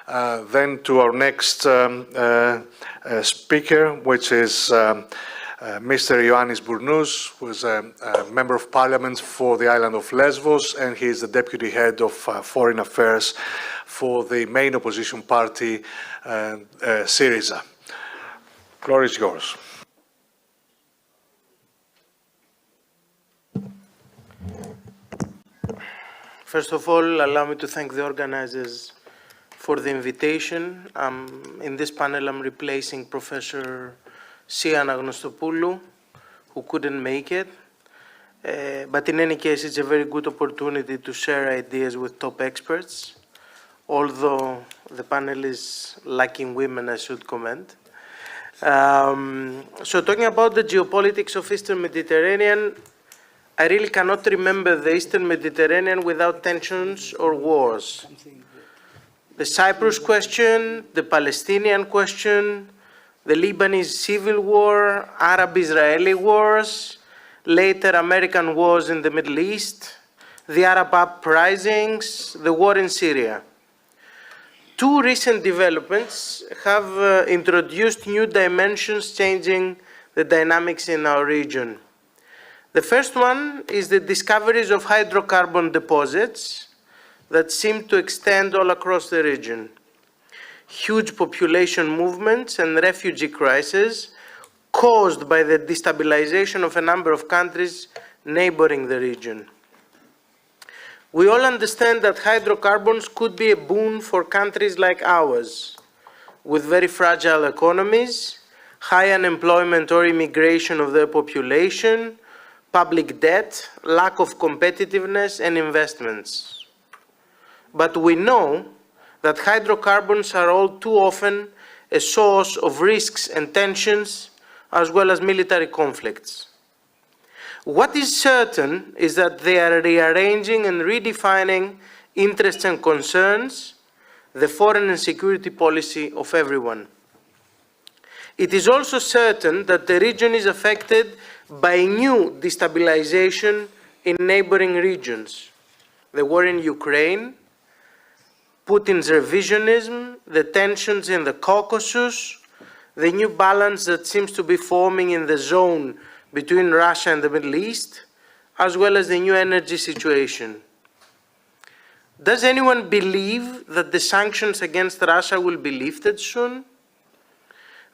then to our next speaker, which is Mr. Giannis Burnous, who is a Member of Parliament for the island of Lesvos, and he is the Deputy Head of Foreign Affairs for the main opposition party, ΣΥΡΙΖΑ. Floor is yours. First of all, allow me to thank the organizers for the invitation. In this panel, I'm replacing Professor Anagnostopoulos, who couldn't make it. But in any case, it's a very good opportunity to share ideas with top experts. Although the panel is lacking women, I should comment. So talking about the geopolitics of Eastern Mediterranean, I really cannot remember the Eastern Mediterranean without tensions or wars. The Cyprus question, the Palestinian question, the Lebanese civil war, Arab-Israeli wars, later American wars in the Middle East, the Arab uprisings, the war in Syria. Two recent developments have introduced new dimensions changing the dynamics in our region. The first one is the discoveries of hydrocarbon deposits that seem to extend all across the region. Huge population movements and refugee crises caused by the destabilization of a number of countries neighboring the region. We all understand that hydrocarbons could be a boon for countries like ours, with very fragile economies, high unemployment or immigration of their population, public debt, lack of competitiveness and investments. But we know that hydrocarbons are all too often a source of risks and tensions, as well as military conflicts. What is certain is that they are rearranging and redefining interests and concerns, the foreign and security policy of everyone. It is also certain that the region is affected by new destabilization in neighboring regions. The war in Ukraine, Putin's revisionism, the tensions in the Caucasus, the new balance that seems to be forming in the zone between Russia and the Middle East, as well as the new energy situation. Does anyone believe that the sanctions against Russia will be lifted soon?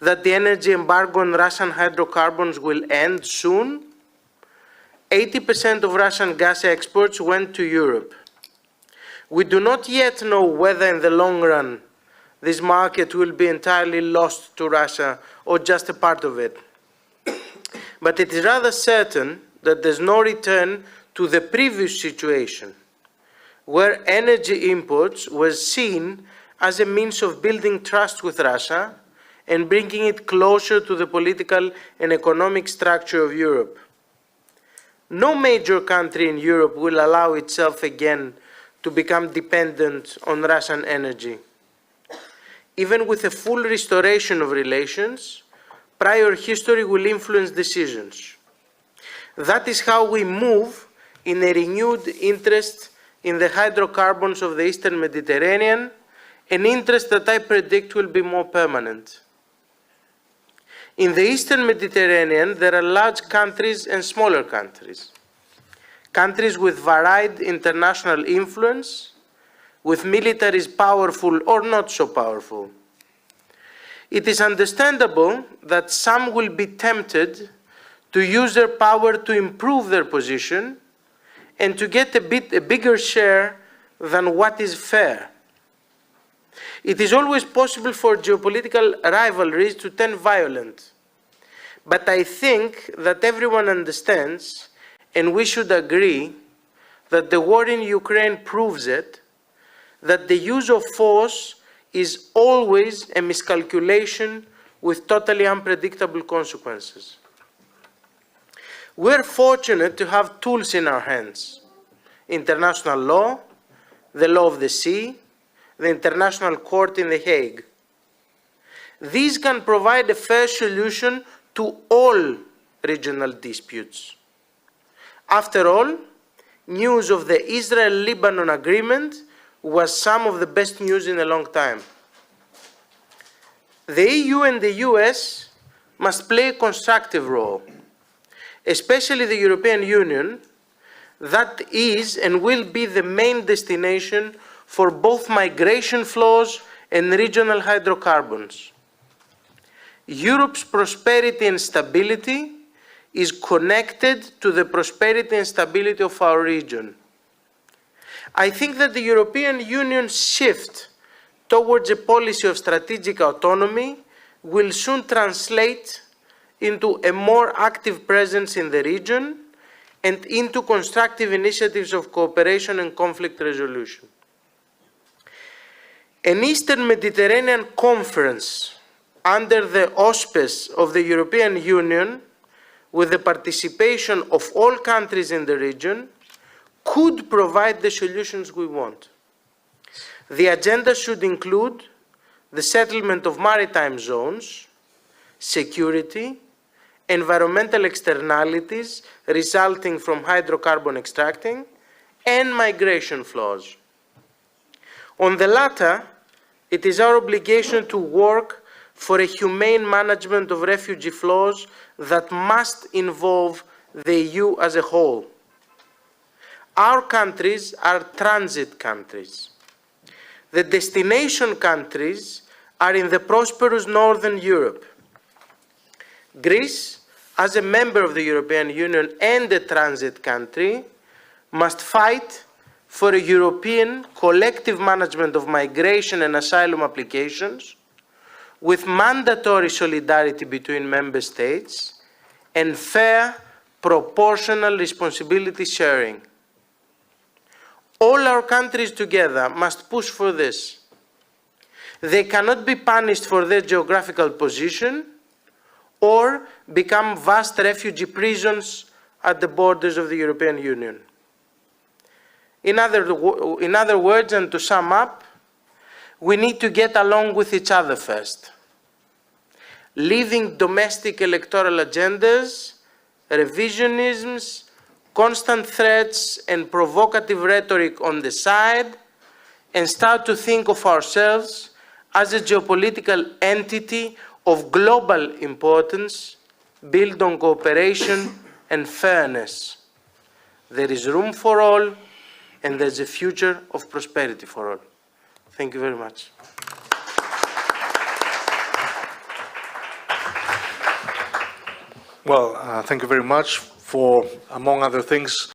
That the energy embargo on Russian hydrocarbons will end soon? 80% of Russian gas exports went to Europe. We do not yet know whether in the long run this market will be entirely lost to Russia or just a part of it. But it is rather certain that there's no return to the previous situation, where energy imports were seen as a means of building trust with Russia and bringing it closer to the political and economic structure of Europe. No major country in Europe will allow itself again to become dependent on Russian energy. Even with a full restoration of relations, prior history will influence decisions. That is how we move in a renewed interest in the hydrocarbons of the Eastern Mediterranean, an interest that I predict will be more permanent. In the Eastern Mediterranean, there are large countries and smaller countries. Countries with varied international influence, with militaries powerful or not so powerful. It is understandable that some will be tempted to use their power to improve their position and to get a bigger share than what is fair. It is always possible for geopolitical rivalries to turn violent. But I think that everyone understands, and we should agree, that the war in Ukraine proves it, that the use of force is always a miscalculation with totally unpredictable consequences. We're fortunate to have tools in our hands: international law, the law of the sea, the International Court in The Hague. These can provide a fair solution to all regional disputes. After all, news of the Israel-Lebanon agreement was some of the best news in a long time. The EU and the US must play a constructive role, especially the European Union, that is and will be the main destination for both migration flows and regional hydrocarbons. Europe's prosperity and stability is connected to the prosperity and stability of our region. I think that the European Union's shift towards a policy of strategic autonomy will soon translate into a more active presence in the region and into constructive initiatives of cooperation and conflict resolution. An Eastern Mediterranean conference under the auspices of the European Union, with the participation of all countries in the region, could provide the solutions we want. The agenda should include the settlement of maritime zones, security, environmental externalities resulting from hydrocarbon extracting, and migration flows. On the latter, it is our obligation to work for a humane management of refugee flows that must involve the EU as a whole. Our countries are transit countries. The destination countries are in the prosperous Northern Europe. Greece, as a member of the European Union and a transit country, must fight for a European collective management of migration and asylum applications, with mandatory solidarity between member states and fair, proportional responsibility sharing. All our countries together must push for this. They cannot be punished for their geographical position or become vast refugee prisons at the borders of the European Union. In other words, and to sum up, we need to get along with each other first. Leaving domestic electoral agendas, revisionisms, constant threats and provocative rhetoric on the side, and start to think of ourselves as a geopolitical entity of global importance, built on cooperation and fairness. There is room for all, and there's a future of prosperity for all. Thank you very much. Well, thank you very much for, among other things,